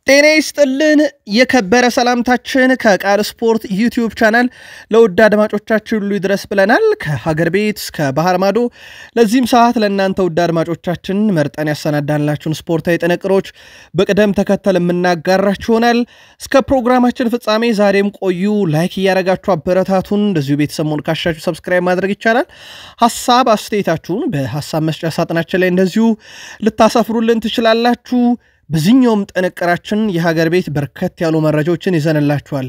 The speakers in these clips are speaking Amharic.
ጤና ይስጥልን የከበረ ሰላምታችን ከቃል ስፖርት ዩቲዩብ ቻናል ለውድ አድማጮቻችን ሁሉ ይድረስ ብለናል። ከሀገር ቤት እስከ ባህር ማዶ ለዚህም ሰዓት ለእናንተ ውድ አድማጮቻችን መርጠን ያሰናዳንላችሁን ስፖርታዊ ጥንቅሮች በቅደም ተከተል የምናጋራችሁ ይሆናል። እስከ ፕሮግራማችን ፍጻሜ ዛሬም ቆዩ። ላይክ እያደረጋችሁ አበረታቱን። እንደዚሁ ቤተሰቡን ካሻችሁ ሰብስክራይብ ማድረግ ይቻላል። ሐሳብ አስተያየታችሁን በሐሳብ መስጫ ሳጥናችን ላይ እንደዚሁ ልታሰፍሩልን ትችላላችሁ። በዚህኛውም ጥንቅራችን የሀገር ቤት በርከት ያሉ መረጃዎችን ይዘንላችኋል።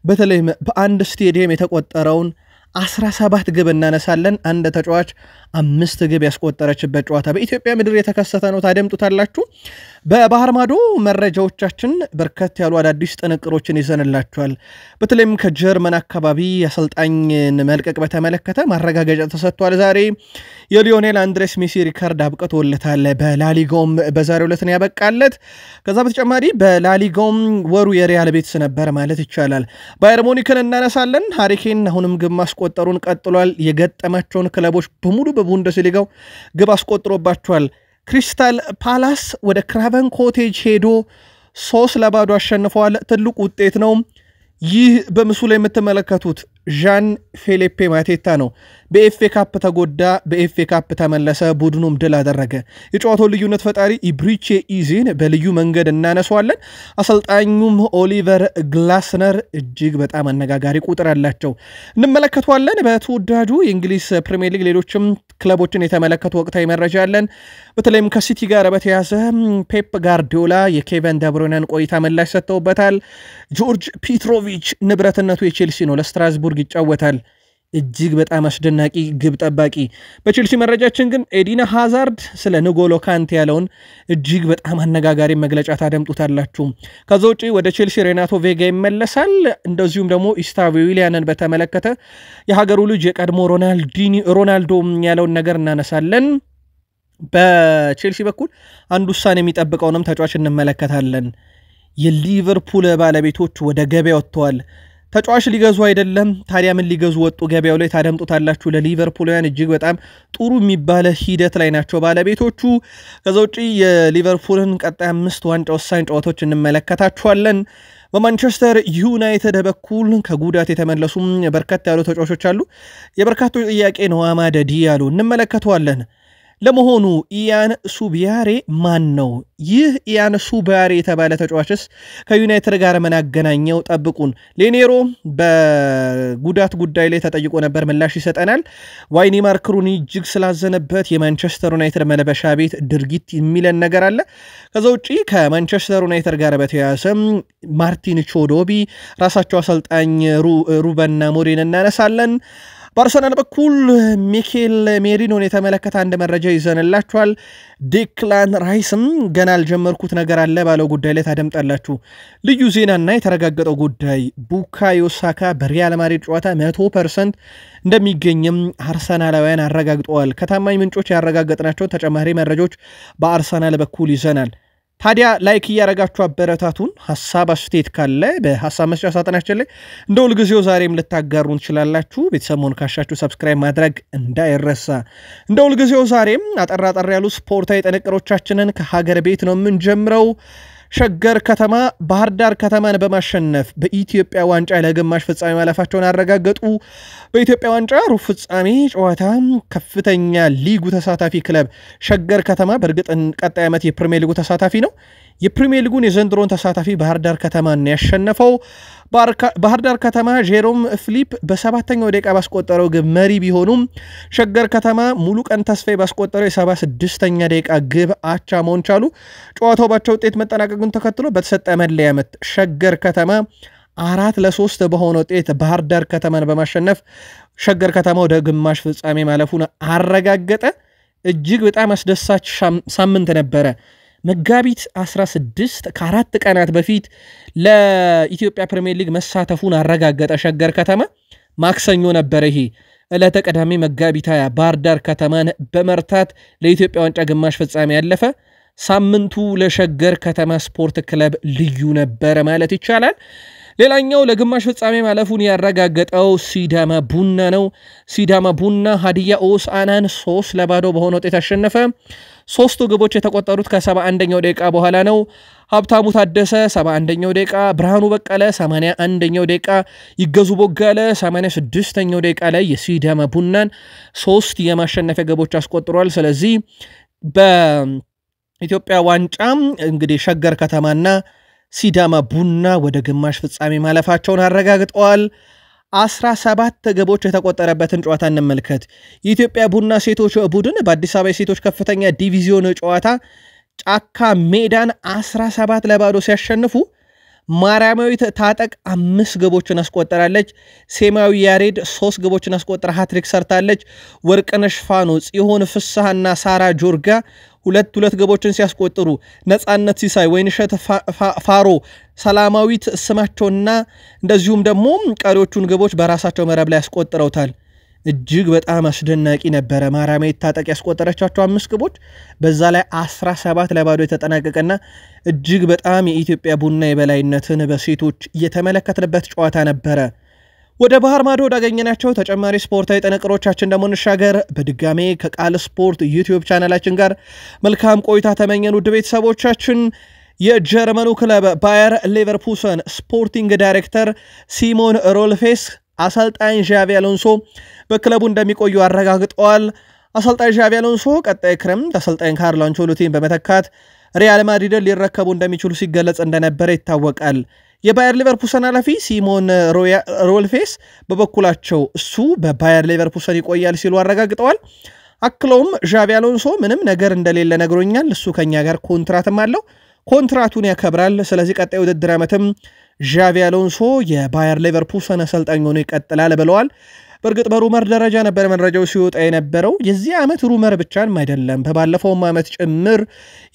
በተለይም በአንድ ስቴዲየም የተቆጠረውን 17 ግብ እናነሳለን። አንድ ተጫዋች 5 ግብ ያስቆጠረችበት ጨዋታ በኢትዮጵያ ምድር የተከሰተ ነው። ታደምጡታላችሁ። በባህር ማዶ መረጃዎቻችን በርከት ያሉ አዳዲስ ጥንቅሮችን ይዘንላችኋል። በተለይም ከጀርመን አካባቢ አሰልጣኝን መልቀቅ በተመለከተ ማረጋገጫ ተሰጥቷል። ዛሬ የሊዮኔል አንድሬስ ሜሲ ሪካርድ አብቅቶለታል። በላሊጋውም በዛሬው ዕለት ነው ያበቃለት። ከዛ በተጨማሪ በላሊጋውም ወሩ የሪያል ቤትስ ነበር ማለት ይቻላል። ባየር ሙኒክን እናነሳለን። ሃሪኬን አሁንም ግብ ማስቆጠሩን ቀጥሏል። የገጠማቸውን ክለቦች በሙሉ በቡንደስሊጋው ግብ አስቆጥሮባቸዋል። ክሪስታል ፓላስ ወደ ክራቨን ኮቴጅ ሄዶ 3-0 አሸንፈዋል። ትልቁ ውጤት ነው። ይህ በምስሉ ላይ የምትመለከቱት ዣን ፊሊፔ ማቴታ ነው። በኤፍኤ ካፕ ተጎዳ፣ በኤፍኤ ካፕ ተመለሰ፣ ቡድኑም ድል አደረገ። የጨዋታው ልዩነት ፈጣሪ ኢብሪቼ ኢዜን በልዩ መንገድ እናነሳዋለን። አሰልጣኙም ኦሊቨር ግላስነር እጅግ በጣም አነጋጋሪ ቁጥር አላቸው፣ እንመለከተዋለን። በተወዳጁ የእንግሊዝ ፕሪሚየር ሊግ ሌሎችም ክለቦችን የተመለከቱ ወቅታዊ መረጃ አለን። በተለይም ከሲቲ ጋር በተያዘ ፔፕ ጋርዲዮላ የኬቨን ደብሮይናን ቆይታ ምላሽ ሰጥተውበታል። ጆርጅ ፒትሮቪች ንብረትነቱ የቼልሲ ነው፣ ለስትራስቡርግ ይጫወታል። እጅግ በጣም አስደናቂ ግብ ጠባቂ። በቼልሲ መረጃችን ግን ኤዲን ሃዛርድ ስለ ንጎሎ ካንቴ ያለውን እጅግ በጣም አነጋጋሪ መግለጫ ታደምጡታላችሁ። ከዛ ውጪ ወደ ቼልሲ ሬናቶ ቬጋ ይመለሳል። እንደዚሁም ደግሞ ኢስታቪ ዊሊያንን በተመለከተ የሀገሩ ልጅ የቀድሞ ሮናልዶ ያለውን ነገር እናነሳለን። በቼልሲ በኩል አንድ ውሳኔ የሚጠብቀውንም ተጫዋች እንመለከታለን። የሊቨርፑል ባለቤቶች ወደ ገበያ ወጥተዋል። ተጫዋች ሊገዙ አይደለም። ታዲያ ምን ሊገዙ ወጡ? ገበያው ላይ ታደምጡታላችሁ። ለሊቨርፑልያን እጅግ በጣም ጥሩ የሚባለ ሂደት ላይ ናቸው ባለቤቶቹ። ከዛ ውጪ የሊቨርፑልን ቀጣይ 5 ዋንጫ ወሳኝ ጨዋታዎች እንመለከታችኋለን። በማንቸስተር ዩናይትድ በኩል ከጉዳት የተመለሱ በርከት ያሉ ተጫዋቾች አሉ። የበርካቶች ጥያቄ ነው አማደ ዲያሎ፣ እንመለከተዋለን። ለመሆኑ ኢያን ሱቢያሬ ማን ነው? ይህ ኢያን ሱቢያሬ የተባለ ተጫዋችስ ከዩናይትድ ጋር ምን አገናኘው? ጠብቁን። ሌኔሮ በጉዳት ጉዳይ ላይ ተጠይቆ ነበር፣ ምላሽ ይሰጠናል። ዋይኒ ማርክሩኒ እጅግ ስላዘነበት የማንቸስተር ዩናይትድ መለበሻ ቤት ድርጊት የሚለን ነገር አለ። ከዛ ውጪ ከማንቸስተር ዩናይትድ ጋር በተያያዘ ማርቲን ቾዶቢ፣ ራሳቸው አሰልጣኝ ሩበን አሞሪም እናነሳለን። በአርሰናል በኩል ሚኬል ሜሪኖን የተመለከተ አንድ መረጃ ይዘንላችኋል። ዴክላን ራይስም ገና አልጀመርኩት ነገር አለ ባለው ጉዳይ ላይ ታደምጣላችሁ። ልዩ ዜናና የተረጋገጠው ጉዳይ ቡካዮ ሳካ በሪያል ማድሪድ ጨዋታ 100% እንደሚገኝም አርሰናላውያን አረጋግጠዋል። ከታማኝ ምንጮች ያረጋገጥናቸው ተጨማሪ መረጃዎች በአርሰናል በኩል ይዘናል። ታዲያ ላይክ እያደረጋችሁ አበረታቱን። ሐሳብ አስተያየት ካለ በሐሳብ መስጫ ሳጥናችን ላይ እንደ ሁልጊዜው ዛሬም ልታጋሩን ትችላላችሁ። ቤተሰቡን ካሻችሁ ሰብስክራይብ ማድረግ እንዳይረሳ። እንደ ሁልጊዜው ዛሬም አጠራጠር ያሉ ስፖርታዊ ጥንቅሮቻችንን ከሀገር ቤት ነው የምንጀምረው። ሸገር ከተማ ባህር ዳር ከተማን በማሸነፍ በኢትዮጵያ ዋንጫ ለግማሽ ፍጻሜ ማለፋቸውን አረጋገጡ። በኢትዮጵያ ዋንጫ ሩብ ፍጻሜ ጨዋታ ከፍተኛ ሊጉ ተሳታፊ ክለብ ሸገር ከተማ በእርግጥ ቀጣይ ዓመት የፕሪሚየር ሊጉ ተሳታፊ ነው። የፕሪሚየር ሊጉን የዘንድሮን ተሳታፊ ባህር ዳር ከተማን ያሸነፈው። ባህር ዳር ከተማ ጄሮም ፊሊፕ በ7ኛው ደቂቃ ባስቆጠረው ግብ መሪ ቢሆኑም ሸገር ከተማ ሙሉ ቀን ተስፋዬ ባስቆጠረው የ76ኛ ደቂቃ ግብ አቻ መሆን ቻሉ። ጨዋታው ባቻ ውጤት መጠናቀቁን ተከትሎ በተሰጠ መለያ ምት ሸገር ከተማ 4-3 በሆነ ውጤት ባህር ዳር ከተማን በማሸነፍ ሸገር ከተማ ወደ ግማሽ ፍጻሜ ማለፉን አረጋገጠ። እጅግ በጣም አስደሳች ሳምንት ነበረ። መጋቢት 16 ከ4 ቀናት በፊት ለኢትዮጵያ ፕሪሚየር ሊግ መሳተፉን አረጋገጠ ሸገር ከተማ። ማክሰኞ ነበረ ይሄ ዕለተ ቅዳሜ መጋቢት 20 ባህር ዳር ከተማን በመርታት ለኢትዮጵያ ዋንጫ ግማሽ ፍጻሜ ያለፈ። ሳምንቱ ለሸገር ከተማ ስፖርት ክለብ ልዩ ነበረ ማለት ይቻላል። ሌላኛው ለግማሽ ፍጻሜ ማለፉን ያረጋገጠው ሲዳማ ቡና ነው። ሲዳማ ቡና ሀዲያ ሆሳዕናን 3-0 በሆነ ውጤት አሸነፈ። ሶስቱ ግቦች የተቆጠሩት ከ71ኛው ደቂቃ በኋላ ነው። ሀብታሙ ታደሰ 71ኛው ደቂቃ፣ ብርሃኑ በቀለ 81ኛው ደቂቃ፣ ይገዙ ቦጋለ 86ኛው ደቂቃ ላይ የሲዳማ ቡናን 3 የማሸነፊያ ግቦች አስቆጥሯል። ስለዚህ በኢትዮጵያ ዋንጫ እንግዲህ ሸገር ከተማና ሲዳማ ቡና ወደ ግማሽ ፍጻሜ ማለፋቸውን አረጋግጠዋል። 17 ግቦች የተቆጠረበትን ጨዋታ እንመልከት። የኢትዮጵያ ቡና ሴቶች ቡድን በአዲስ አበባ የሴቶች ከፍተኛ ዲቪዚዮን ጨዋታ ጫካ ሜዳን 17-0 ሲያሸንፉ ማርያማዊት ታጠቅ 5 ግቦችን አስቆጠራለች። ሴማዊ ያሬድ 3 ግቦችን አስቆጥራ ሃትሪክ ሰርታለች። ወርቅነሽ ፋኖ፣ ጽዮን ፍስሐና ሳራ ጆርጋ 2 ግቦችን ሲያስቆጥሩ ነጻነት ሲሳይ፣ ወይንሸት ፋሮ፣ ሰላማዊት ስማቸውና እንደዚሁም ደግሞ ቀሪዎቹን ግቦች በራሳቸው መረብ ላይ ያስቆጥረውታል። እጅግ በጣም አስደናቂ ነበረ። ማርያማዊት ታጠቅ ያስቆጠረቻቸው 5 ግቦች በዛ ላይ 17-0 የተጠናቀቀና እጅግ በጣም የኢትዮጵያ ቡና የበላይነትን በሴቶች እየተመለከትንበት ጨዋታ ነበረ። ወደ ባህር ማዶ ወዳገኘናቸው ተጨማሪ ስፖርታዊ ጥንቅሮቻችን ደግሞ እንሻገር። በድጋሜ ከቃል ስፖርት ዩቲዩብ ቻናላችን ጋር መልካም ቆይታ ተመኘን። ውድ ቤተሰቦቻችን የጀርመኑ ክለብ ባየር ሌቨርኩሰን ስፖርቲንግ ዳይሬክተር ሲሞን ሮልፌስ አሰልጣኝ ዣቪ አሎንሶ በክለቡ እንደሚቆዩ አረጋግጠዋል። አሰልጣኝ ዣቪ አሎንሶ ቀጣይ ክረምት አሰልጣኝ ካርሎ አንቸሎቲን በመተካት ሪያል ማድሪድን ሊረከቡ እንደሚችሉ ሲገለጽ እንደነበረ ይታወቃል። የባየር ሌቨርኩሰን ኃላፊ ሲሞን ሮልፌስ በበኩላቸው እሱ በባየር ሌቨርኩሰን ይቆያል ሲሉ አረጋግጠዋል። አክለውም ዣቪ አሎንሶ ምንም ነገር እንደሌለ ነግሮኛል፣ እሱ ከኛ ጋር ኮንትራትም አለው፣ ኮንትራቱን ያከብራል። ስለዚህ ቀጣይ ውድድር ዓመትም ዣቪ አሎንሶ የባየር ሌቨርኩሰን አሰልጣኝ ሆኖ ይቀጥላል ብለዋል። በእርግጥ በሩመር ደረጃ ነበር መረጃው ሲወጣ የነበረው። የዚህ ዓመት ሩመር ብቻም አይደለም፣ በባለፈውም ዓመት ጭምር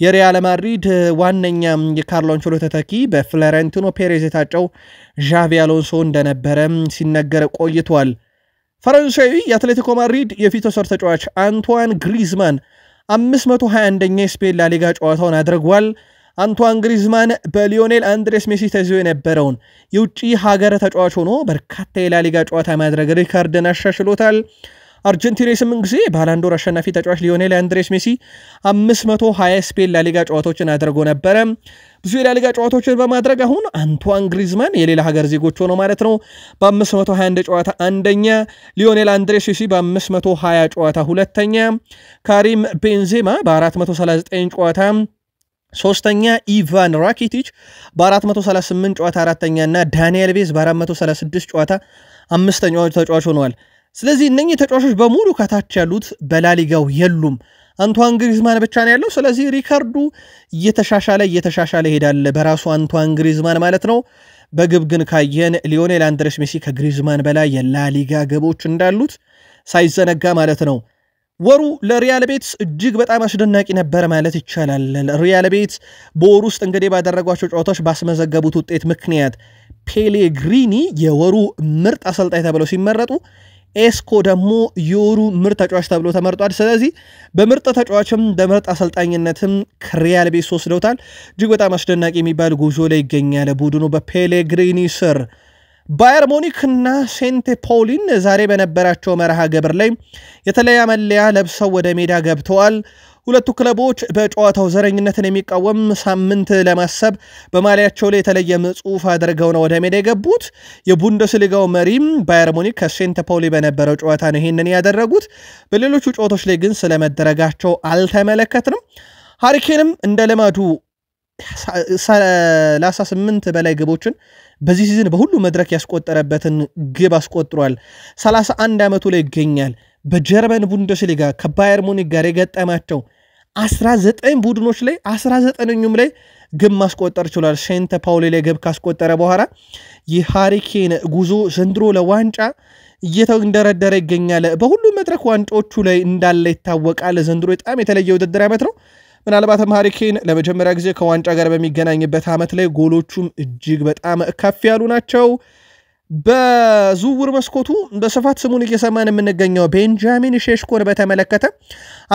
የሪያል ማድሪድ ዋነኛ የካርሎ አንቸሎቲ ተተኪ በፍሎሬንቲኖ ፔሬዝ የታጨው ዣቪ አሎንሶ እንደነበረ ሲነገር ቆይቷል። ፈረንሳዊ የአትሌቲኮ ማድሪድ የፊት ወሰር ተጫዋች አንቷን ግሪዝማን 521ኛ የስፔን ላሊጋ ጨዋታውን አድርጓል። አንቷን ግሪዝማን በሊዮኔል አንድሬስ ሜሲ ተይዞ የነበረውን የውጭ ሀገር ተጫዋች ሆኖ በርካታ የላሊጋ ጨዋታ ማድረግ ሪካርድን አሻሽሎታል። አርጀንቲና 8 ጊዜ ባላንዶር አሸናፊ ተጫዋች ሊዮኔል አንድሬስ ሜሲ 520 ስፔን ላሊጋ ጨዋታዎችን አድርጎ ነበረ። ብዙ የላሊጋ ጨዋታዎችን በማድረግ አሁን አንቷን ግሪዝማን የሌላ ሀገር ዜጎች ሆኖ ማለት ነው በ521 ጨዋታ አንደኛ፣ ሊዮኔል አንድሬስ ሜሲ በ520 ጨዋታ ሁለተኛ፣ ካሪም ቤንዜማ በ439 ጨዋታ ሶስተኛ፣ ኢቫን ራኪቲች በ438 ጨዋታ አራተኛ እና ዳንኤል ቬዝ በ436 ጨዋታ አምስተኛው ተጫዋች ሆነዋል። ስለዚህ እነኚህ ተጫዋቾች በሙሉ ከታች ያሉት በላሊጋው የሉም። አንቷን ግሪዝማን ብቻ ነው ያለው። ስለዚህ ሪካርዱ እየተሻሻለ ይሄዳል በራሱ አንቷን ግሪዝማን ማለት ነው። በግብ ግን ካየን ሊዮኔል አንድሬስ ሜሲ ከግሪዝማን በላይ የላሊጋ ግቦች እንዳሉት ሳይዘነጋ ማለት ነው። ወሩ ለሪያል ቤትስ እጅግ በጣም አስደናቂ ነበር ማለት ይቻላል። ሪያል ቤትስ በወሩ ውስጥ እንግዲህ ባደረጓቸው ጨዋታዎች ባስመዘገቡት ውጤት ምክንያት ፔሌግሪኒ የወሩ ምርጥ አሰልጣኝ ተብለው ሲመረጡ፣ ኤስኮ ደግሞ የወሩ ምርጥ ተጫዋች ተብሎ ተመርጧል። ስለዚህ በምርጥ ተጫዋችም በምርጥ አሰልጣኝነትም ከሪያል ቤትስ ወስደውታል። እጅግ በጣም አስደናቂ የሚባል ጉዞ ላይ ይገኛል ቡድኑ በፔሌግሪኒ ስር። ባየር ሙኒክ እና ሴንት ፖሊን ዛሬ በነበራቸው መርሃ ግብር ላይ የተለያ መለያ ለብሰው ወደ ሜዳ ገብተዋል። ሁለቱ ክለቦች በጨዋታው ዘረኝነትን የሚቃወም ሳምንት ለማሰብ በማሊያቸው ላይ የተለየ ጽሑፍ አድርገው ነው ወደ ሜዳ የገቡት። የቡንደስሊጋው መሪም ባየር ሙኒክ ከሴንት ፖሊ በነበረው ጨዋታ ነው ይህንን ያደረጉት። በሌሎቹ ጨዋታዎች ላይ ግን ስለመደረጋቸው አልተመለከትንም። ሃሪኬንም እንደ ልማዱ 38 በላይ ግቦችን በዚህ ሲዝን በሁሉ መድረክ ያስቆጠረበትን ግብ አስቆጥሯል። 31 ዓመቱ ላይ ይገኛል። በጀርመን ቡንደስሊጋ ከባየር ሙኒክ ጋር የገጠማቸው 19 ቡድኖች ላይ 19ኙም ላይ ግብ ማስቆጠር ችሏል። ሴንት ፓውሊ ላይ ግብ ካስቆጠረ በኋላ የሃሪኬን ጉዞ ዘንድሮ ለዋንጫ እየተንደረደረ ይገኛል። በሁሉ መድረክ ዋንጫዎቹ ላይ እንዳለ ይታወቃል። ዘንድሮ በጣም የተለየ ውድድር ዓመት ነው። ምናልባትም ሃሪኬን ለመጀመሪያ ጊዜ ከዋንጫ ጋር በሚገናኝበት ዓመት ላይ ጎሎቹም እጅግ በጣም ከፍ ያሉ ናቸው። በዝውውር መስኮቱ በስፋት ስሙን እየሰማን የምንገኘው ቤንጃሚን ሼሽኮን በተመለከተ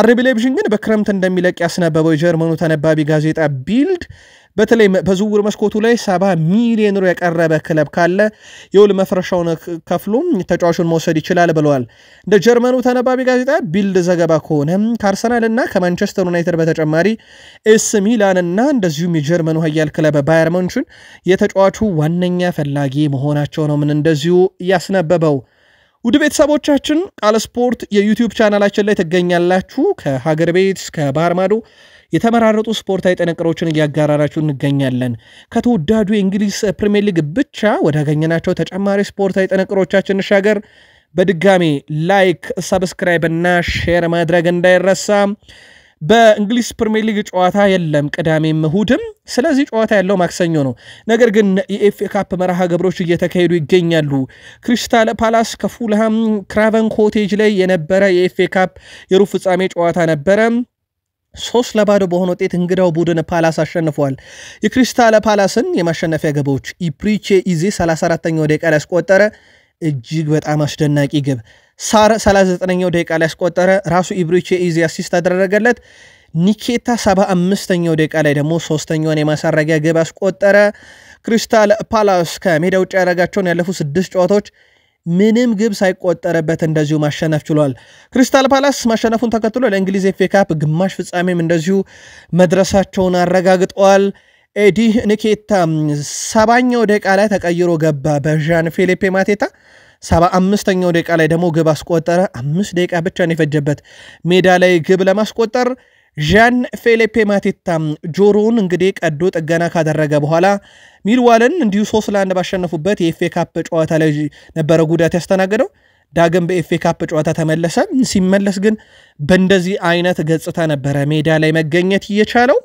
አርቢ ሌይፕዚግ ግን በክረምት እንደሚለቅ ያስነበበው የጀርመኑ ተነባቢ ጋዜጣ ቢልድ በተለይ በዝውውር መስኮቱ ላይ 70 ሚሊዮን ዩሮ ያቀረበ ክለብ ካለ የውል መፍረሻውን ከፍሎ ተጫዋቹን መውሰድ ይችላል ብለዋል። እንደ ጀርመኑ ተነባቢ ጋዜጣ ቢልድ ዘገባ ከሆነ ከአርሰናልና ከማንቸስተር ዩናይትድ በተጨማሪ ኤስ ሚላንና እንደዚሁም የጀርመኑ ኃያል ክለብ ባየር ሙንችን የተጫዋቹ ዋነኛ ፈላጊ መሆናቸው ነው ምን እንደዚሁ ያስነበበው። ውድ ቤተሰቦቻችን ቃል ስፖርት የዩቲዩብ ቻናላችን ላይ ትገኛላችሁ። ከሀገር ቤት እስከ ባህር ማዶ የተመራረጡ ስፖርታዊ ጥንቅሮችን እያጋራናችሁ እንገኛለን። ከተወዳጁ የእንግሊዝ ፕሪሚየር ሊግ ብቻ ወዳገኘናቸው ተጨማሪ ስፖርታዊ ጥንቅሮቻችን እንሻገር። በድጋሚ ላይክ፣ ሰብስክራይብ እና ሼር ማድረግ እንዳይረሳ። በእንግሊዝ ፕሪሚየር ሊግ ጨዋታ የለም ቅዳሜም እሁድም፣ ስለዚህ ጨዋታ ያለው ማክሰኞ ነው። ነገር ግን የኤፍኤ ካፕ መርሃ ግብሮች እየተካሄዱ ይገኛሉ። ክሪስታል ፓላስ ከፉልሃም ክራቨን ኮቴጅ ላይ የነበረ የኤፍኤ ካፕ የሩብ ፍጻሜ ጨዋታ ነበረ። 3-0 በሆነ ውጤት እንግዳው ቡድን ፓላስ አሸንፏል። የክሪስታል ፓላስን የማሸነፊያ ግቦች ኢፕሪቼ ኢዜ 34ኛው ደቂቃ ላይ ያስቆጠረ እጅግ በጣም አስደናቂ ግብ፣ ሳር 39ኛው ደቂቃ ላይ ያስቆጠረ ራሱ ኢፕሪቼ ኢዜ አሲስት አደረገለት። ኒኬታ 75ኛው ደቂቃ ላይ ደግሞ ሶስተኛውን የማሳረጊያ ግብ አስቆጠረ። ክሪስታል ፓላስ ከሜዳ ውጭ ያደረጋቸውን ያለፉት 6 ጨዋታዎች ምንም ግብ ሳይቆጠረበት እንደዚሁ ማሸነፍ ችሏል። ክሪስታል ፓላስ ማሸነፉን ተከትሎ ለእንግሊዝ ኤፍኤ ካፕ ግማሽ ፍጻሜም እንደዚሁ መድረሳቸውን አረጋግጠዋል። ኤዲ ኒኬታ 70ኛው ደቂቃ ላይ ተቀይሮ ገባ በዣን ፊሊፔ ማቴታ። 75ኛው ደቂቃ ላይ ደግሞ ግብ አስቆጠረ። 5 ደቂቃ ብቻ ነው የፈጀበት ሜዳ ላይ ግብ ለማስቆጠር። ዣን ፊሊፔ ማቴታ ጆሮውን እንግዲህ ቀዶ ጥገና ካደረገ በኋላ ሚልዋልን እንዲሁ 3-1 ባሸነፉበት የኤፍኤ ካፕ ጨዋታ ላይ ነበረ ጉዳት ያስተናገደው። ዳግም በኤፍኤ ካፕ ጨዋታ ተመለሰ። ሲመለስ ግን በእንደዚህ አይነት ገጽታ ነበረ ሜዳ ላይ መገኘት እየቻለው።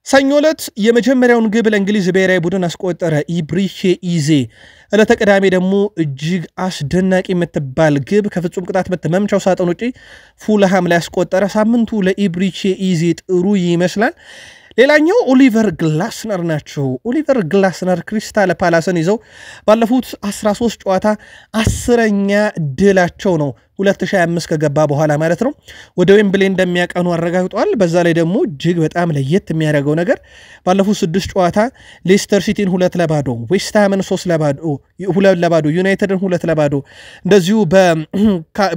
ሰኞ ዕለት የመጀመሪያውን ግብ ለእንግሊዝ ብሔራዊ ቡድን አስቆጠረ ኢፕሪቼ ኢዜ። ዕለተ ቅዳሜ ደግሞ እጅግ አስደናቂ የምትባል ግብ ከፍጹም ቅጣት ምት መምቻው ሳጥን ውጪ ፉልሃም ላይ አስቆጠረ። ሳምንቱ ለኢፕሪቼ ኢዜ ጥሩ ይመስላል። ሌላኛው ኦሊቨር ግላስነር ናቸው። ኦሊቨር ግላስነር ክሪስታል ፓላስን ይዘው ባለፉት 13 ጨዋታ 10ኛ ድላቸው ነው 2025 ከገባ በኋላ ማለት ነው። ወደ ዌምብሌ እንደሚያቀኑ አረጋግጧል። በዛ ላይ ደግሞ እጅግ በጣም ለየት የሚያደርገው ነገር ባለፉት 6 ጨዋታ ሌስተር ሲቲን 2-0፣ ዌስትሃምን 3-2፣ ዩናይትድን 2-0 እንደዚሁ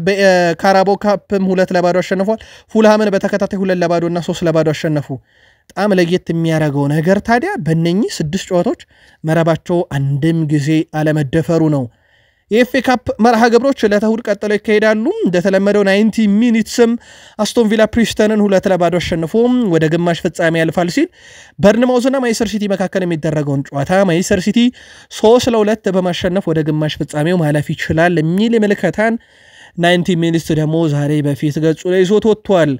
በካራቦ ካፕም 2-0 አሸንፏል። ፉልሃምን በተከታታይ 2-0 እና 3-0 አሸነፉ። በጣም ለየት የሚያደርገው ነገር ታዲያ በእነኚህ 6 ጨዋታዎች መረባቸው አንድም ጊዜ አለመደፈሩ ነው። የኤፍኤ ካፕ መርሃ ግብሮች ለተሁድ ቀጥለው ይካሄዳሉ። እንደተለመደው 90 ሚኒትስም አስቶን ቪላ ፕሪስተንን 2-0 አሸንፎ ወደ ግማሽ ፍጻሜ ያልፋል ሲል በርንማውዝና ማንቸስተር ሲቲ መካከል የሚደረገውን ጨዋታ ማንቸስተር ሲቲ 3-2 በማሸነፍ ወደ ግማሽ ፍጻሜው ማለፍ ይችላል የሚል ምልከታን 90 ሚኒትስ ደግሞ ዛሬ በፊት ገጹ ላይ ይዞት ወጥቷል።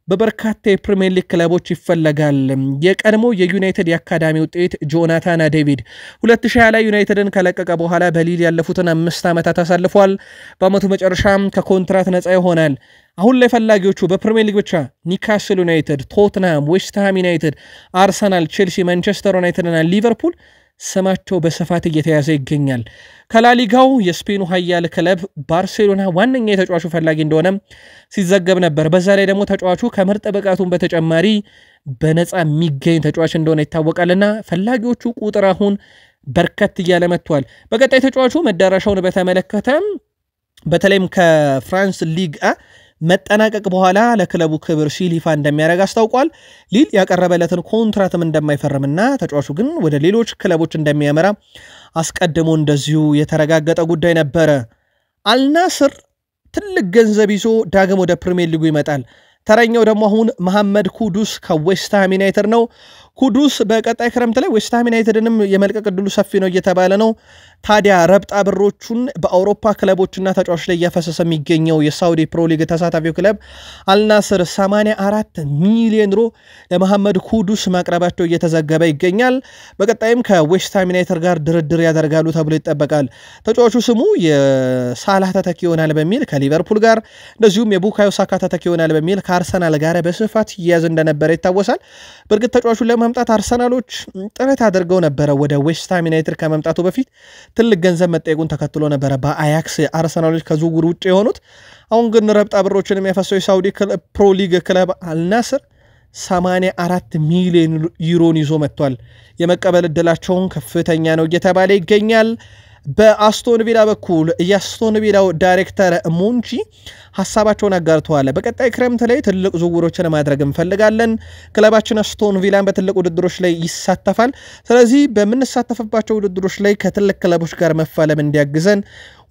በበርካታ የፕሪሚየር ሊግ ክለቦች ይፈለጋል። የቀድሞ የዩናይትድ የአካዳሚ ውጤት ጆናታን ዴቪድ 2020 ላይ ዩናይትድን ከለቀቀ በኋላ በሊል ያለፉትን 5 ዓመታት አሳልፏል። በአመቱ መጨረሻም ከኮንትራት ነፃ ይሆናል። አሁን ላይ ፈላጊዎቹ በፕሪሚየር ሊግ ብቻ ኒውካስል ዩናይትድ፣ ቶትንሃም፣ ዌስትሃም ዩናይትድ፣ አርሰናል፣ ቼልሲ፣ ማንቸስተር ዩናይትድ እና ሊቨርፑል ስማቸው በስፋት እየተያዘ ይገኛል። ከላሊጋው የስፔኑ ኃያል ክለብ ባርሴሎና ዋነኛ የተጫዋቹ ፈላጊ እንደሆነ ሲዘገብ ነበር። በዛ ላይ ደግሞ ተጫዋቹ ከምርጥ ብቃቱን በተጨማሪ በነፃ የሚገኝ ተጫዋች እንደሆነ ይታወቃልና ፈላጊዎቹ ቁጥር አሁን በርከት እያለ መጥቷል። በቀጣይ ተጫዋቹ መዳረሻውን በተመለከተ በተለይም ከፍራንስ ሊግ መጠናቀቅ በኋላ ለክለቡ ክብር ሲል ይፋ እንደሚያደርግ አስታውቋል። ሊል ያቀረበለትን ኮንትራትም እንደማይፈርምና ተጫዋቹ ግን ወደ ሌሎች ክለቦች እንደሚያመራ አስቀድሞ እንደዚሁ የተረጋገጠ ጉዳይ ነበረ። አልናስር ትልቅ ገንዘብ ይዞ ዳግም ወደ ፕሪሚየር ሊጉ ይመጣል። ተረኛው ደግሞ አሁን መሐመድ ኩዱስ ከዌስትሃም ዩናይትድ ነው። ኩዱስ በቀጣይ ክረምት ላይ ዌስትሃም ዩናይትድንም የመልቀቅ ዕድሉ ሰፊ ነው እየተባለ ነው። ታዲያ ረብጣ ብሮቹን በአውሮፓ ክለቦችና ተጫዋቾች ላይ እያፈሰሰ የሚገኘው የሳውዲ ፕሮ ሊግ ተሳታፊው ክለብ አልናስር 84 ሚሊዮን ዩሮ ለመሐመድ ኩዱስ ማቅረባቸው እየተዘገበ ይገኛል። በቀጣይም ከዌስትሃም ዩናይትድ ጋር ድርድር ያደርጋሉ ተብሎ ይጠበቃል። ተጫዋቹ ስሙ የሳላህ ተተኪ ይሆናል በሚል ከሊቨርፑል ጋር እንደዚሁም የቡካዮ ሳካ ተተኪ ይሆናል በሚል ከአርሰናል ጋር በስፋት ይያዝ እንደነበረ ይታወሳል። በእርግጥ ተጫዋቹን ለማምጣት አርሰናሎች ጥረት አድርገው ነበረ። ወደ ዌስትሃም ዩናይትድ ከመምጣቱ በፊት ትልቅ ገንዘብ መጠየቁን ተከትሎ ነበረ በአያክስ አርሰናሎች ከዝውውር ውጭ የሆኑት። አሁን ግን ረብጣ ብሮችን የሚያፈሰው የሳውዲ ፕሮ ሊግ ክለብ አልናስር 84 ሚሊዮን ዩሮን ይዞ መጥቷል። የመቀበል እድላቸውን ከፍተኛ ነው እየተባለ ይገኛል። በአስቶን ቪላ በኩል የአስቶን ቪላው ዳይሬክተር ሞንቺ ሐሳባቸውን አጋርተዋል። በቀጣይ ክረምት ላይ ትልቅ ዝውውሮችን ማድረግ እንፈልጋለን። ክለባችን አስቶን ቪላን በትልቅ ውድድሮች ላይ ይሳተፋል። ስለዚህ በምንሳተፍባቸው ውድድሮች ላይ ከትልቅ ክለቦች ጋር መፋለም እንዲያግዘን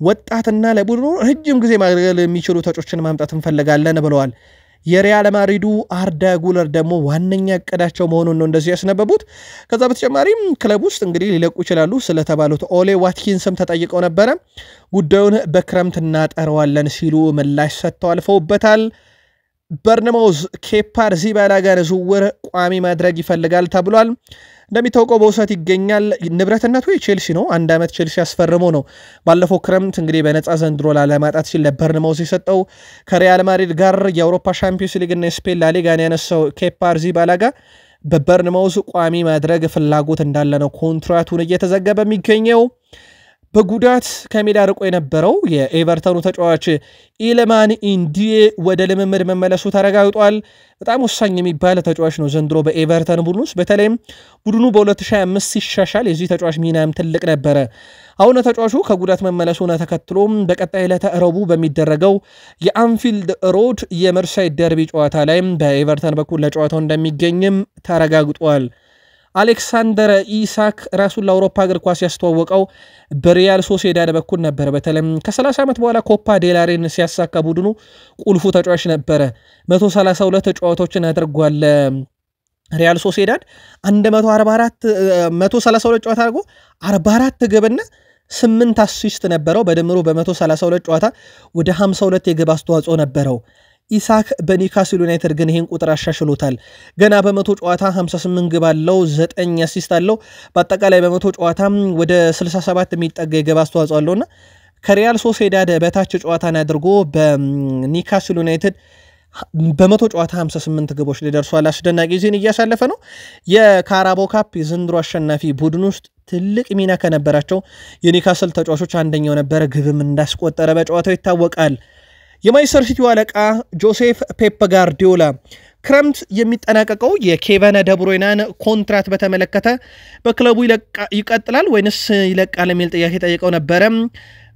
ወጣትና ለቡድኑ ረጅም ጊዜ ማገልገል የሚችሉ ተጫዋቾችን ማምጣት እንፈልጋለን ብለዋል። የሪያል ማድሪዱ አርዳ ጉለር ደግሞ ዋነኛ እቅዳቸው መሆኑን ነው እንደዚህ ያስነበቡት። ከዛ በተጨማሪም ክለብ ውስጥ እንግዲህ ሊለቁ ይችላሉ ስለተባሉት ኦሌ ዋትኪንስም ተጠይቀው ነበረ። ጉዳዩን በክረምት እናጠረዋለን ሲሉ ምላሽ ሰጥተው አልፈውበታል። በርነማውዝ ኬፓ አሪዛባላጋን ዝውውር ቋሚ ማድረግ ይፈልጋል ተብሏል። እንደሚታወቀው በውሰት ይገኛል። ንብረትነቱ የቼልሲ ነው። 1 ዓመት ቼልሲ ያስፈርመው ነው። ባለፈው ክረምት እንግዲህ በነፃ ዘንድሮ ላለማጣት ሲል ለበርነማውዝ የሰጠው ከሪያል ማድሪድ ጋር የአውሮፓ ሻምፒዮንስ ሊግ እና የስፔን ላሊጋን ያነሳው ኬፓ አሪዛባላጋ በበርነማውዝ ቋሚ ማድረግ ፍላጎት እንዳለ ነው ኮንትራቱን እየተዘገበ የሚገኘው። በጉዳት ከሜዳ ርቆ የነበረው የኤቨርተኑ ተጫዋች ኢለማን ኢንዲዬ ወደ ልምምድ መመለሱ ተረጋግጧል። በጣም ወሳኝ የሚባል ተጫዋች ነው ዘንድሮ በኤቨርተን ቡድን ውስጥ። በተለይም ቡድኑ በ2025 ሲሻሻል የዚህ ተጫዋች ሚናም ትልቅ ነበረ። አሁን ተጫዋቹ ከጉዳት መመለሱን ተከትሎ በቀጣይ ዕለተ ረቡዕ በሚደረገው የአንፊልድ ሮድ የመርሳይድ ደርቢ ጨዋታ ላይ በኤቨርተን በኩል ለጨዋታው እንደሚገኝም ተረጋግጧል። አሌክሳንደር ኢሳክ ራሱን ለአውሮፓ እግር ኳስ ያስተዋወቀው በሪያል ሶሴዳድ በኩል ነበር። በተለይም ከ30 ዓመት በኋላ ኮፓ ዴላሬን ሲያሳካ ቡድኑ ቁልፉ ተጫዋች ነበረ። 132 ጨዋታዎችን አድርጓል። ሪያል ሶሴዳድ 132 ጨዋታ አድርጎ 44 ግብና 8 አሲስት ነበረው። በድምሩ በ132 ጨዋታ ወደ 52 የግብ አስተዋጽኦ ነበረው። ኢሳክ በኒውካስል ዩናይትድ ግን ይሄን ቁጥር አሻሽሎታል። ገና በ100 ጨዋታ 58 ግብ አለው፣ 9 አሲስት አለው። በአጠቃላይ በ100 ጨዋታ ወደ 67 የሚጠጋ የግብ አስተዋጽኦ አለውና ከሪያል ሶሴዳድ በታች ጨዋታን አድርጎ በኒውካስል ዩናይትድ በ100 ጨዋታ 58 ግቦች ላይ ደርሷል። አስደናቂ ጊዜን እያሳለፈ ነው። የካራባኦ ካፕ የዘንድሮ አሸናፊ ቡድን ውስጥ ትልቅ ሚና ከነበራቸው የኒውካስል ተጫዋቾች አንደኛው ነበረ። ግብም እንዳስቆጠረ በጨዋታው ይታወቃል። የማንቸስተር ሲቲው አለቃ ጆሴፍ ፔፕ ጋርዲዮላ ክረምት የሚጠናቀቀው የኬቨን ደብሮይናን ኮንትራት በተመለከተ በክለቡ ይቀጥላል ወይንስ ይለቃል የሚል ጥያቄ ጠይቀው ነበረ።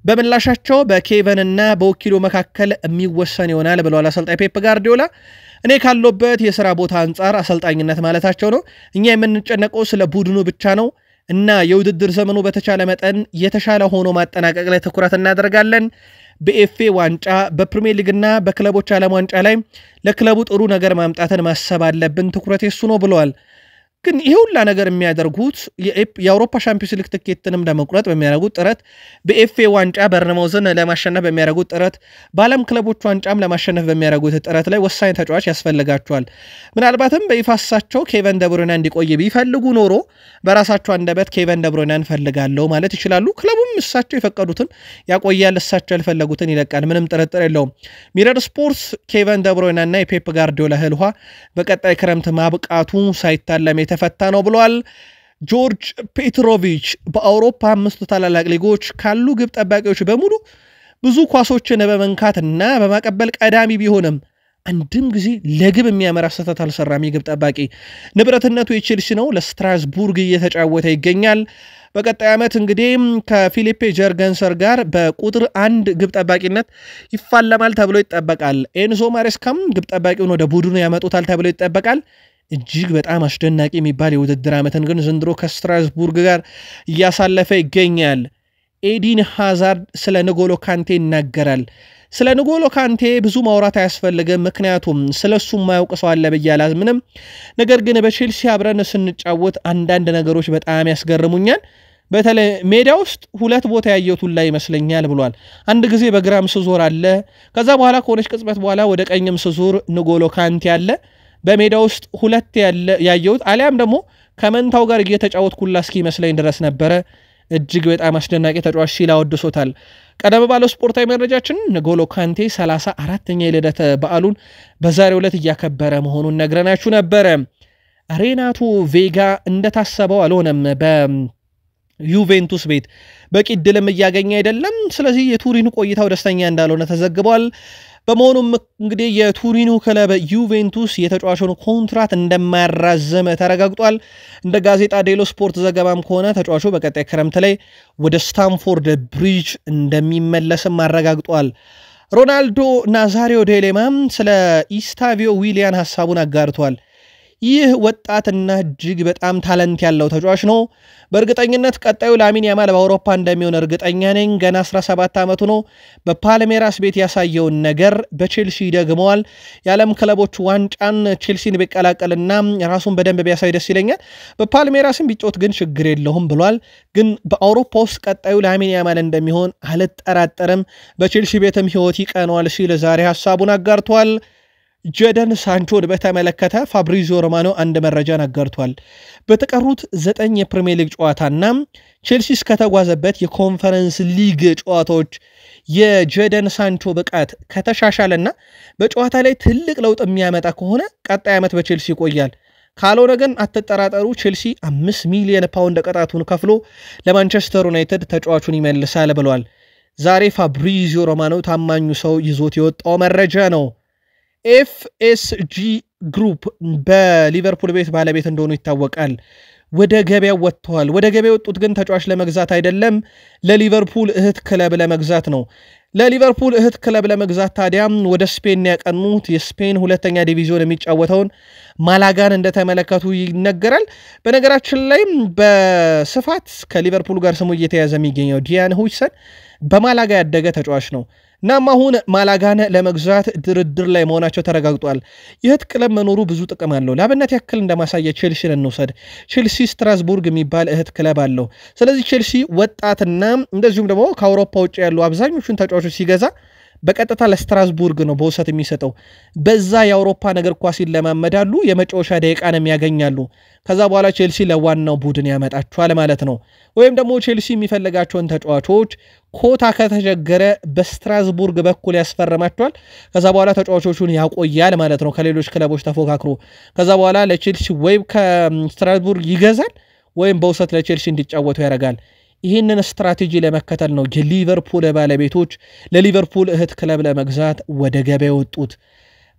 በምላሻቸው በኬቨን እና በወኪሉ መካከል የሚወሰን ይሆናል ብለዋል አሰልጣኝ ፔፕ ጋርዲዮላ። እኔ ካለበት የሥራ ቦታ አንጻር አሰልጣኝነት ማለታቸው ነው። እኛ የምንጨነቀው ስለ ቡድኑ ብቻ ነው እና የውድድር ዘመኑ በተቻለ መጠን የተሻለ ሆኖ ማጠናቀቅ ላይ ትኩረት እናደርጋለን። በኤፍኤ ዋንጫ በፕሪሚየር ሊግና በክለቦች ዓለም ዋንጫ ላይ ለክለቡ ጥሩ ነገር ማምጣትን ማሰብ አለብን፣ ትኩረት የሱ ነው ብለዋል። ግን ይሄ ሁላ ነገር የሚያደርጉት የአውሮፓ ሻምፒዮንስ ሊግ ትኬትንም ለመቁረጥ በሚያደርጉት ጥረት፣ በኤፍኤ ዋንጫ በርነማውዝን ለማሸነፍ በሚያደርጉት ጥረት፣ በዓለም ክለቦች ዋንጫም ለማሸነፍ በሚያደርጉት ጥረት ላይ ወሳኝ ተጫዋች ያስፈልጋቸዋል። ምናልባትም በይፋሳቸው ኬቨን ደብሮይና እንዲቆይ ቢፈልጉ ኖሮ በራሳቸው አንደበት ኬቨን ደብሮይናን ፈልጋለሁ ማለት ይችላሉ። ክለቡም እሳቸው የፈቀዱትን ያቆያል፣ እሳቸው ያልፈለጉትን ይለቃል። ምንም ጥርጥር የለውም። ሚረር ስፖርትስ ኬቨን ደብሮይናና የፔፕ ጋርዲዮላ ህልዋ በቀጣይ ክረምት ማብቃቱ ሳይታለም የተፈታ ነው ብሏል። ጆርጅ ፔትሮቪች በአውሮፓ 5 ታላላቅ ሊጎች ካሉ ግብ ጠባቂዎች በሙሉ ብዙ ኳሶችን በመንካትና በማቀበል ቀዳሚ ቢሆንም አንድም ጊዜ ለግብ የሚያመራ ስህተት አልሰራም። የግብ ጠባቂ ንብረትነቱ የቼልሲ ነው። ለስትራስቡርግ እየተጫወተ ይገኛል። በቀጣይ ዓመት እንግዲህ ከፊሊፔ ጀርገንሰር ጋር በቁጥር 1 ግብ ጠባቂነት ይፋለማል ተብሎ ይጠበቃል። ኤንዞ ማሬስካም ግብ ጠባቂውን ወደ ቡድኑ ያመጡታል ተብሎ ይጠበቃል። እጅግ በጣም አስደናቂ የሚባል የውድድር ዓመትን ግን ዘንድሮ ከስትራስቡርግ ጋር እያሳለፈ ይገኛል። ኤዲን ሃዛርድ ስለ ንጎሎ ካንቴ ይናገራል። ስለ ንጎሎ ካንቴ ብዙ ማውራት አያስፈልግም፣ ምክንያቱም ስለሱ የማያውቅ ሰው አለ ብዬ አላምንም። ነገር ግን በቼልሲ አብረን ስንጫወት አንዳንድ ነገሮች በጣም ያስገርሙኛል። በተለይ ሜዳ ውስጥ 2 ቦታ ያየሁት ላይ ይመስለኛል ብሏል። አንድ ጊዜ በግራም ስዞር አለ፣ ከዛ በኋላ ከሆነች ቅጽበት በኋላ ወደ ቀኝም ስዞር ንጎሎ ካንቴ አለ። በሜዳ ውስጥ 2 ያየሁት አሊያም ደግሞ ከመንታው ጋር እየተጫወትኩላ እስኪ መስለኝ ድረስ ነበረ። እጅግ በጣም አስደናቂ ተጫዋች ሲል አወድሶታል። ቀደም ባለው ስፖርታዊ መረጃችን ንጎሎ ካንቴ 34ኛ የልደት በዓሉን በዛሬው ዕለት እያከበረ መሆኑን ነግረናችሁ ነበረ። ሬናቶ ቬጋ እንደታሰበው አልሆነም። በዩቬንቱስ ቤት በቂ ድልም እያገኘ አይደለም። ስለዚህ የቱሪን ቆይታው ደስተኛ እንዳልሆነ ተዘግቧል። በመሆኑም እንግዲህ የቱሪኑ ክለብ ዩቬንቱስ የተጫዋቹን ኮንትራት እንደማያራዘም ተረጋግጧል። እንደ ጋዜጣ ዴሎ ስፖርት ዘገባም ከሆነ ተጫዋቹ በቀጣይ ክረምት ላይ ወደ ስታንፎርድ ብሪጅ እንደሚመለስም አረጋግጧል። ሮናልዶ ናዛሪዮ ዴሌማም ስለ ኢስታቪዮ ዊሊያን ሐሳቡን አጋርቷል። ይህ ወጣትና እጅግ በጣም ታለንት ያለው ተጫዋች ነው። በእርግጠኝነት ቀጣዩ ላሚን ያማል በአውሮፓ እንደሚሆን እርግጠኛ ነኝ። ገና 17 ዓመቱ ነው። በፓልሜራስ ቤት ያሳየውን ነገር በቼልሲ ደግመዋል። የዓለም ክለቦች ዋንጫን ቼልሲን ቢቀላቀልና ራሱን በደንብ ቢያሳይ ደስ ይለኛል። በፓልሜራስም ቢጮት ግን ችግር የለውም ብሏል። ግን በአውሮፓ ውስጥ ቀጣዩ ላሚን ያማል እንደሚሆን አልጠራጠርም። በቼልሲ ቤትም ህይወት ይቀነዋል ሲል ዛሬ ሐሳቡን አጋርቷል። ጀደን ሳንቾን በተመለከተ ፋብሪዚዮ ሮማኖ አንድ መረጃን አጋርቷል። በተቀሩት 9 የፕሪሚየር ሊግ ጨዋታና ቼልሲ ከተጓዘበት የኮንፈረንስ ሊግ ጨዋታዎች የጀደን ሳንቾ ብቃት ከተሻሻለና በጨዋታ ላይ ትልቅ ለውጥ የሚያመጣ ከሆነ ቀጣይ ዓመት በቼልሲ ይቆያል። ካልሆነ ግን አትጠራጠሩ፣ ቼልሲ 5 ሚሊዮን ፓውንድ ቅጣቱን ከፍሎ ለማንቸስተር ዩናይትድ ተጫዋቹን ይመልሳል ብሏል። ዛሬ ፋብሪዚዮ ሮማኖ ታማኙ ሰው ይዞት የወጣው መረጃ ነው። ኤፍኤስጂ ግሩፕ በሊቨርፑል ቤት ባለቤት እንደሆኑ ይታወቃል። ወደ ገበያው ወጥተዋል። ወደ ገበያው ወጡት ግን ተጫዋች ለመግዛት አይደለም፣ ለሊቨርፑል እህት ክለብ ለመግዛት ነው። ለሊቨርፑል እህት ክለብ ለመግዛት ታዲያም ወደ ስፔን ያቀኑት የስፔን ሁለተኛ ዲቪዥን የሚጫወተውን ማላጋን እንደተመለከቱ ይነገራል። በነገራችን ላይ በስፋት ከሊቨርፑል ጋር ስሙ እየተያዘ የሚገኘው ዲያን ሁይሰን በማላጋ ያደገ ተጫዋች ነው። እናም አሁን ማላጋን ለመግዛት ድርድር ላይ መሆናቸው ተረጋግጧል። ይህት ክለብ መኖሩ ብዙ ጥቅም አለው። ለአብነት ያክል እንደማሳየ ቼልሲን እንውሰድ። ቼልሲ ስትራስቡርግ የሚባል እህት ክለብ አለው። ስለዚህ ቼልሲ ወጣትና እንደዚሁም ደግሞ ከአውሮፓ ውጭ ያሉ አብዛኞቹን ተጫዋቾች ሲገዛ በቀጥታ ለስትራስቡርግ ነው በውሰት የሚሰጠው። በዛ የአውሮፓ ነገር ኳስ ይለማመዳሉ፣ የመጫወቻ ደቂቃንም ያገኛሉ። ከዛ በኋላ ቼልሲ ለዋናው ቡድን ያመጣቸዋል ማለት ነው። ወይም ደግሞ ቼልሲ የሚፈልጋቸውን ተጫዋቾች ኮታ ከተቸገረ በስትራስቡርግ በኩል ያስፈርማቸዋል። ከዛ በኋላ ተጫዋቾቹን ያቆያል ማለት ነው ከሌሎች ክለቦች ተፎካክሮ። ከዛ በኋላ ለቼልሲ ወይም ከስትራስቡርግ ይገዛል ወይም በውሰት ለቼልሲ እንዲጫወቱ ያደርጋል። ይህንን ስትራቴጂ ለመከተል ነው የሊቨርፑል ባለቤቶች ለሊቨርፑል እህት ክለብ ለመግዛት ወደ ገበያ ወጡት።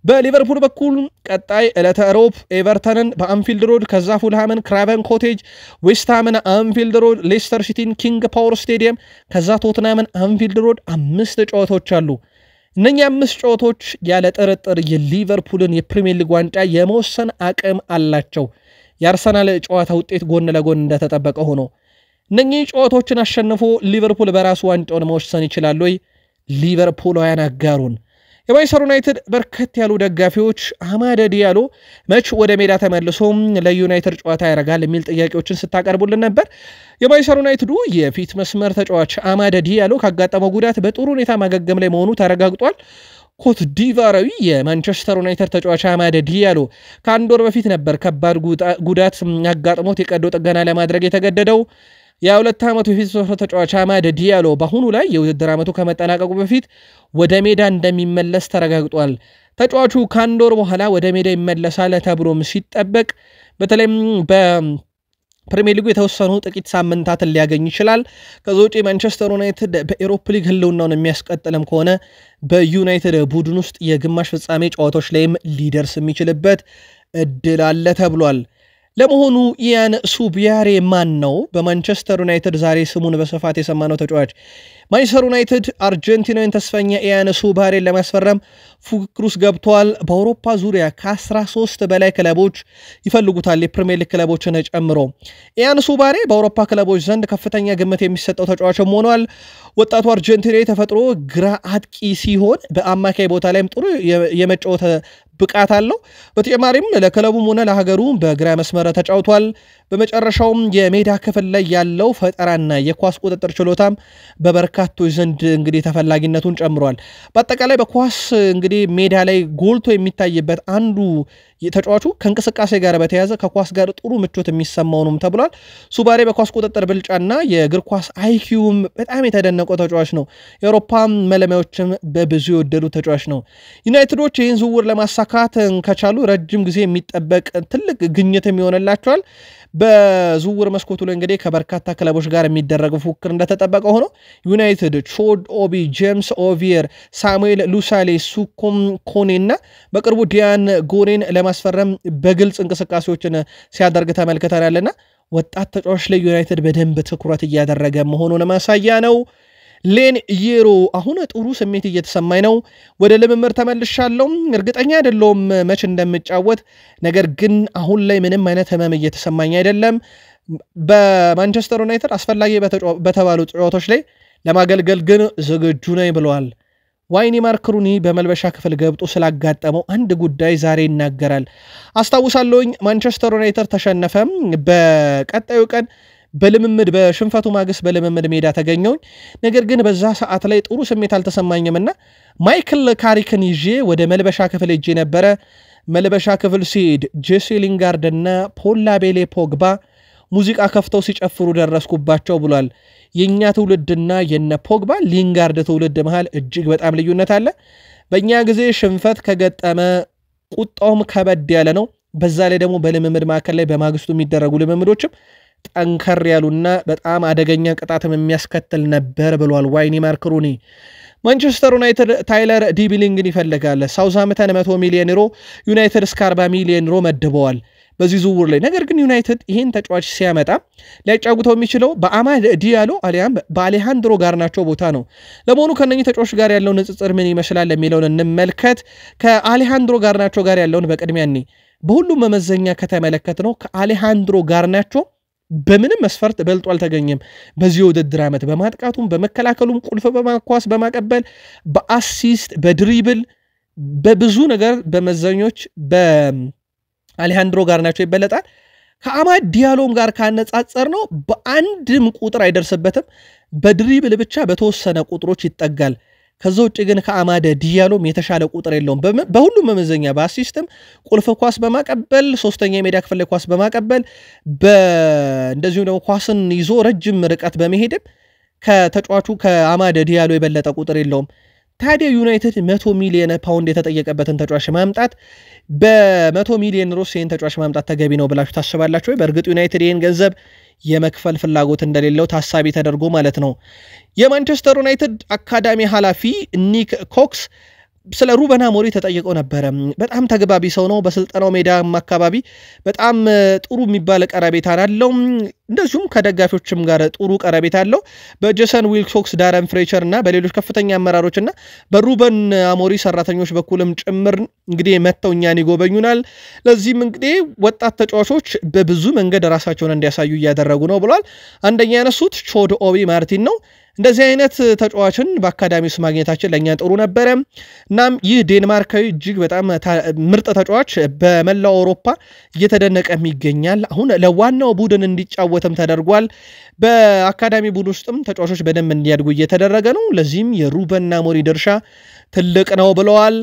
በሊቨርፑል በኩል ቀጣይ ዕለተ ሮብ ኤቨርተንን በአንፊልድ ሮድ፣ ከዛ ፉልሃምን ክራቨን ኮቴጅ፣ ዌስትሃምን አንፊልድ ሮድ፣ ሌስተር ሲቲን ኪንግ ፓወር ስቴዲየም፣ ከዛ ቶትናምን አንፊልድ ሮድ 5 ጨዋታዎች አሉ። እነኛ 5 ጨዋታዎች ያለ ጥርጥር የሊቨርፑልን የፕሪሚየር ሊግ ዋንጫ የመወሰን አቅም አላቸው። የአርሰናል ጨዋታ ውጤት ጎን ለጎን እንደተጠበቀ ሆኖ እነኚህ ጨዋታዎችን አሸንፎ ሊቨርፑል በራሱ ዋንጫውን መወሰን ይችላል ወይ? ሊቨርፑላውያን አጋሩን። የማንቸስተር ዩናይትድ በርከት ያሉ ደጋፊዎች አማድ ዲያሎ መች ወደ ሜዳ ተመልሶ ለዩናይትድ ጨዋታ ያደርጋል የሚል ጥያቄዎችን ስታቀርቡልን ነበር። የማንቸስተር ዩናይትዱ የፊት መስመር ተጫዋች አማድ ዲያሎ ካጋጠመው ጉዳት በጥሩ ሁኔታ ማገገም ላይ መሆኑ ተረጋግጧል። ኮት ዲቫራዊ የማንቸስተር ዩናይትድ ተጫዋች አማድ ዲያሎ ከአንድ ወር በፊት ነበር ከባድ ጉዳት ያጋጥሞት የቀዶ ጥገና ለማድረግ የተገደደው። የ2 ዓመቱ የፊት መስመር ተጫዋች አማድ ዲያሎ በአሁኑ ላይ የውድድር ዓመቱ ከመጠናቀቁ በፊት ወደ ሜዳ እንደሚመለስ ተረጋግጧል። ተጫዋቹ ከአንድ ወር በኋላ ወደ ሜዳ ይመለሳል ተብሎም ሲጠበቅ በተለይም በፕሪሚየር ሊጉ የተወሰኑ ጥቂት ሳምንታትን ሊያገኝ ይችላል። ከዛ ውጪ ማንቸስተር ዩናይትድ በኤሮፓ ሊግ ህልውናውን የሚያስቀጥልም ከሆነ በዩናይትድ ቡድን ውስጥ የግማሽ ፍጻሜ ጨዋታዎች ላይም ሊደርስ የሚችልበት እድል አለ ተብሏል። ለመሆኑ ኢያን ሱቢያሬ ማን ነው? በማንቸስተር ዩናይትድ ዛሬ ስሙን በስፋት የሰማነው ተጫዋች። ማንቸስተር ዩናይትድ አርጀንቲናዊን ተስፈኛ ኢያን ሱቢያሬን ለማስፈረም ፉክክር ውስጥ ገብቷል። በአውሮፓ ዙሪያ ከ13 በላይ ክለቦች ይፈልጉታል፣ የፕሪሚየር ሊግ ክለቦችን ጨምሮ። ኢያን ሱቢያሬ በአውሮፓ ክለቦች ዘንድ ከፍተኛ ግምት የሚሰጠው ተጫዋችም ሆኗል። ወጣቱ አርጀንቲናዊ ተፈጥሮ ግራ አጥቂ ሲሆን በአማካይ ቦታ ላይም ጥሩ የመጫወት ብቃት አለው። በተጨማሪም ለክለቡም ሆነ ለሀገሩ በግራ መስመር ተጫውቷል። በመጨረሻውም የሜዳ ክፍል ላይ ያለው ፈጠራና የኳስ ቁጥጥር ችሎታም በበርካቶች ዘንድ እንግዲህ ተፈላጊነቱን ጨምሯል። በአጠቃላይ በኳስ እንግዲህ ሜዳ ላይ ጎልቶ የሚታይበት አንዱ ተጫዋቹ ከእንቅስቃሴ ጋር በተያያዘ ከኳስ ጋር ጥሩ ምቾት የሚሰማው ነው ተብሏል። ሱቢያሬ በኳስ ቁጥጥር ብልጫና የእግር ኳስ አይኪውም በጣም የተደነቀው ተጫዋች ነው። የአውሮፓ መለማዮችም በብዙ የወደዱ ተጫዋች ነው። ዩናይትዶች ይህን ዝውውር ለማሳካት ከቻሉ ረጅም ጊዜ የሚጠበቅ ትልቅ ግኝት የሚሆንላቸዋል። በዝውውር መስኮቱ ላይ እንግዲህ ከበርካታ ክለቦች ጋር የሚደረገው ፉክክር እንደተጠበቀ ሆኖ ዩናይትድ ቾድ ኦቢ ጄምስ ኦቪየር ሳሙኤል ሉሳሌ ሱኩም ኮኔና በቅርቡ ዲያን ጎሬን ለማስፈረም በግልጽ እንቅስቃሴዎችን ሲያደርግ ተመልክተናልና ወጣት ተጫዋች ላይ ዩናይትድ በደንብ ትኩረት እያደረገ መሆኑን ማሳያ ነው። ሌን የሮ አሁን ጥሩ ስሜት እየተሰማኝ ነው፣ ወደ ልምምድ ተመልሻለሁ፣ እርግጠኛ አይደለሁም መች እንደምጫወት፣ ነገር ግን አሁን ላይ ምንም አይነት ህመም እየተሰማኝ አይደለም፣ በማንቸስተር ዩናይትድ አስፈላጊ በተባሉ ጨዋታዎች ላይ ለማገልገል ግን ዝግጁ ነኝ ብለዋል። ዋይኒ ማርክ ሩኒ በመልበሻ ክፍል ገብቶ ስላጋጠመው አንድ ጉዳይ ዛሬ ይናገራል። አስታውሳለሁኝ ማንቸስተር ዩናይትድ ተሸነፈ፣ በቀጣዩ ቀን በልምምድ በሽንፈቱ ማግስት በልምምድ ሜዳ ተገኘው፣ ነገር ግን በዛ ሰዓት ላይ ጥሩ ስሜት አልተሰማኝምና ማይክል ካሪክን ይዤ ወደ መልበሻ ክፍል ሄጄ ነበረ። መልበሻ ክፍል ሲሄድ ጄሲ ሊንጋርድ እና ፖላ ቤሌ ፖግባ ሙዚቃ ከፍተው ሲጨፍሩ ደረስኩባቸው ብሏል። የኛ ትውልድና የነ ፖግባ ሊንጋርድ ትውልድ መሃል እጅግ በጣም ልዩነት አለ። በእኛ ጊዜ ሽንፈት ከገጠመ ቁጣውም ከበድ ያለ ነው። በዛ ላይ ደግሞ በልምምድ ማዕከል ላይ በማግስቱ የሚደረጉ ልምምዶችም ጠንከር ያሉና በጣም አደገኛ ቅጣትም የሚያስከትል ነበር ብሏል ዋይኒ ማርክ ሩኒ። ማንቸስተር ዩናይትድ ታይለር ዲቢሊንግን ይፈልጋል። ሳውዝሃምፕተን 100 ሚሊዮን ዩሮ፣ ዩናይትድ እስከ 40 ሚሊዮን ዩሮ መድበዋል በዚህ ዝውውር ላይ። ነገር ግን ዩናይትድ ይህን ተጫዋች ሲያመጣ ሊያጫጉተው የሚችለው በአማድ ዲያሎ አሊያም በአሌሃንድሮ ጋርናቾ ቦታ ነው። ለመሆኑ ከነኚህ ተጫዋች ጋር ያለው ንጽጽር ምን ይመስላል የሚለውን እንመልከት። ከአሌሃንድሮ ጋርናቾ ጋር ያለውን በቅድሚያ እኔ በሁሉም መመዘኛ ከተመለከት ነው ከአሌሃንድሮ ጋርናቾ በምንም መስፈርት በልጦ አልተገኘም። በዚህ ውድድር ዓመት በማጥቃቱም በመከላከሉም ቁልፍ በማኳስ በማቀበል በአሲስት በድሪብል በብዙ ነገር በመዘኞች በአሌሃንድሮ ጋርናቾ ይበለጣል። ከአማድ ዲያሎም ጋር ካነጻጸር ነው በአንድም ቁጥር አይደርስበትም። በድሪብል ብቻ በተወሰነ ቁጥሮች ይጠጋል። ከዛ ውጭ ግን ከአማድ ዲያሎም የተሻለ ቁጥር የለውም። በሁሉም መመዘኛ በአሲስትም ቁልፍ ኳስ በማቀበል ሶስተኛ የሜዳ ክፍል ላይ ኳስ በማቀበል እንደዚሁ ደግሞ ኳስን ይዞ ረጅም ርቀት በመሄድም ከተጫዋቹ ከአማድ ዲያሎ የበለጠ ቁጥር የለውም። ታዲያ ዩናይትድ 100 ሚሊዮን ፓውንድ የተጠየቀበትን ተጫዋች ማምጣት በ100 ሚሊዮን ዩሮ ይህን ተጫዋች ማምጣት ተገቢ ነው ብላችሁ ታስባላችሁ ወይ? በእርግጥ ዩናይትድ ይህን ገንዘብ የመክፈል ፍላጎት እንደሌለው ታሳቢ ተደርጎ ማለት ነው። የማንቸስተር ዩናይትድ አካዳሚ ኃላፊ ኒክ ኮክስ ስለ ሩበን አሞሪም ተጠይቀው ነበረ። በጣም ተግባቢ ሰው ነው። በስልጠናው ሜዳ አካባቢ በጣም ጥሩ የሚባል ቀረቤታ አለው። እንደዚሁም ከደጋፊዎችም ጋር ጥሩ ቀረቤታ አለው። በጄሰን ዊልኮክስ፣ ዳረን ፍሬቸር እና በሌሎች ከፍተኛ አመራሮችና በሩበን አሞሪም ሰራተኞች በኩልም ጭምር እንግዲህ መተው እኛን ይጎበኙናል። ለዚህም እንግዲህ ወጣት ተጫዋቾች በብዙ መንገድ ራሳቸውን እንዲያሳዩ እያደረጉ ነው ብሏል። አንደኛ ያነሱት ቾድ ኦቢ ማርቲን ነው። እንደዚህ አይነት ተጫዋችን በአካዳሚ ውስጥ ማግኘታችን ለእኛ ጥሩ ነበረ። እናም ይህ ዴንማርካዊ እጅግ በጣም ምርጥ ተጫዋች በመላው አውሮፓ እየተደነቀም ይገኛል። አሁን ለዋናው ቡድን እንዲጫወትም ተደርጓል። በአካዳሚ ቡድን ውስጥም ተጫዋቾች በደንብ እንዲያድጉ እየተደረገ ነው። ለዚህም የሩበን አሞሪም ድርሻ ትልቅ ነው ብለዋል።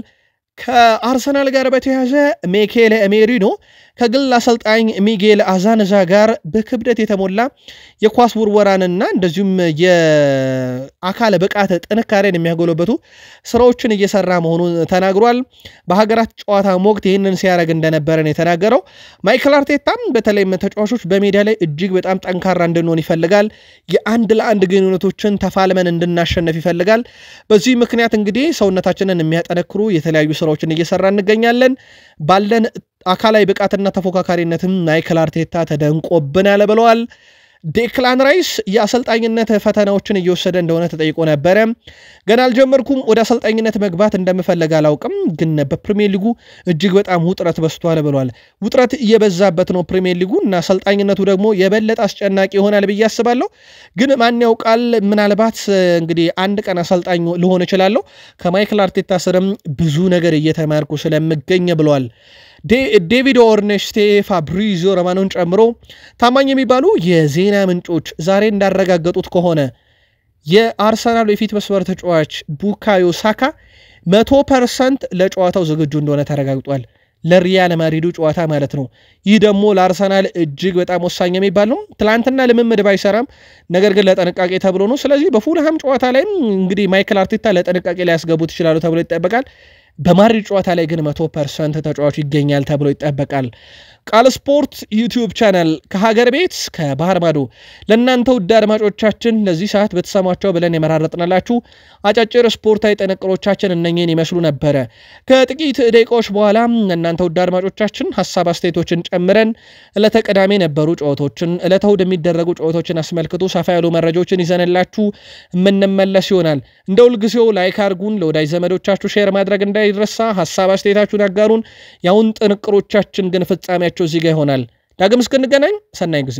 ከአርሰናል ጋር በተያያዘ ሚኬል ሜሪኖ ከግል አሰልጣኝ ሚጌል አዛንዛ ጋር በክብደት የተሞላ የኳስ ውርወራንና እንደዚሁም የአካል ብቃት ጥንካሬን የሚያጎለበቱ ስራዎችን እየሰራ መሆኑን ተናግሯል። በሀገራት ጨዋታ ወቅት ይህንን ሲያደርግ እንደነበረ ነው የተናገረው። ማይክል አርቴታም በተለይም ተጫዋቾች በሜዳ ላይ እጅግ በጣም ጠንካራ እንድንሆን ይፈልጋል። የአንድ ለአንድ ግንኙነቶችን ተፋልመን እንድናሸነፍ ይፈልጋል። በዚህ ምክንያት እንግዲህ ሰውነታችንን የሚያጠነክሩ የተለያዩ ስራዎችን እየሰራ እንገኛለን። ባለን አካላዊ ብቃትና ተፎካካሪነትም ማይክል አርቴታ ተደንቆብናል ብለዋል። ዴክላን ራይስ የአሰልጣኝነት ፈተናዎችን እየወሰደ እንደሆነ ተጠይቆ ነበረ። ገና አልጀመርኩም፣ ወደ አሰልጣኝነት መግባት እንደምፈልግ አላውቅም፣ ግን በፕሪሚየር ሊጉ እጅግ በጣም ውጥረት በስቷል ብሏል። ውጥረት እየበዛበት ነው ፕሪሚየር ሊጉ እና አሰልጣኝነቱ ደግሞ የበለጠ አስጨናቂ ይሆናል ብዬ አስባለሁ። ግን ማን ያውቃል፣ ምናልባት እንግዲህ አንድ ቀን አሰልጣኝ ልሆን እችላለሁ። ከማይክል አርቴታ ስርም ብዙ ነገር እየተማርኩ ስለምገኝ ብሏል። ዴቪድ ኦርኔስቴ ፋብሪዚዮ ሮማኖን ጨምሮ ታማኝ የሚባሉ የዜና ምንጮች ዛሬ እንዳረጋገጡት ከሆነ የአርሰናል የፊት መስመር ተጫዋች ቡካዮ ሳካ 100% ለጨዋታው ዝግጁ እንደሆነ ተረጋግጧል። ለሪያል ማድሪዱ ጨዋታ ማለት ነው። ይህ ደግሞ ለአርሰናል እጅግ በጣም ወሳኝ የሚባል ነው። ትላንትና ልምምድ ባይሰራም ነገር ግን ለጥንቃቄ ተብሎ ነው። ስለዚህ በፉልሃም ጨዋታ ላይ እንግዲህ ማይክል አርቴታ ለጥንቃቄ ላይ ያስገቡት ይችላሉ ተብሎ ይጠበቃል። በማድሪድ ጨዋታ ላይ ግን 100% ተጫዋች ይገኛል ተብሎ ይጠበቃል። ቃል ስፖርት ዩቲዩብ ቻናል ከሀገር ቤት ከባህር ማዶ ለእናንተ ውድ አድማጮቻችን ለዚህ ሰዓት በተሰማቸው ብለን የመራረጥንላችሁ አጫጭር ስፖርታዊ ጥንቅሮቻችን እነኚህን ይመስሉ ነበረ። ከጥቂት ደቂቃዎች በኋላ እናንተ ውድ አድማጮቻችን ሐሳብ አስተያየቶችን ጨምረን ዕለተ ቅዳሜ ነበሩ ጨዋታዎችን፣ ዕለተ እሁድ የሚደረጉ ጨዋታዎችን አስመልክቶ ሰፋ ያሉ መረጃዎችን ይዘንላችሁ የምንመለስ ይሆናል። እንደ ሁልጊዜው ላይክ አድርጉን፣ ለወዳጅ ዘመዶቻችሁ ሼር ማድረግ እንዳይረሳ፣ ሐሳብ አስተያየታችሁን አጋሩን። ያውን ጥንቅሮቻችን ግን ፍጻሜያቸው እዚህ ጋር ይሆናል። ዳግም እስክንገናኝ ሰናይ ጊዜ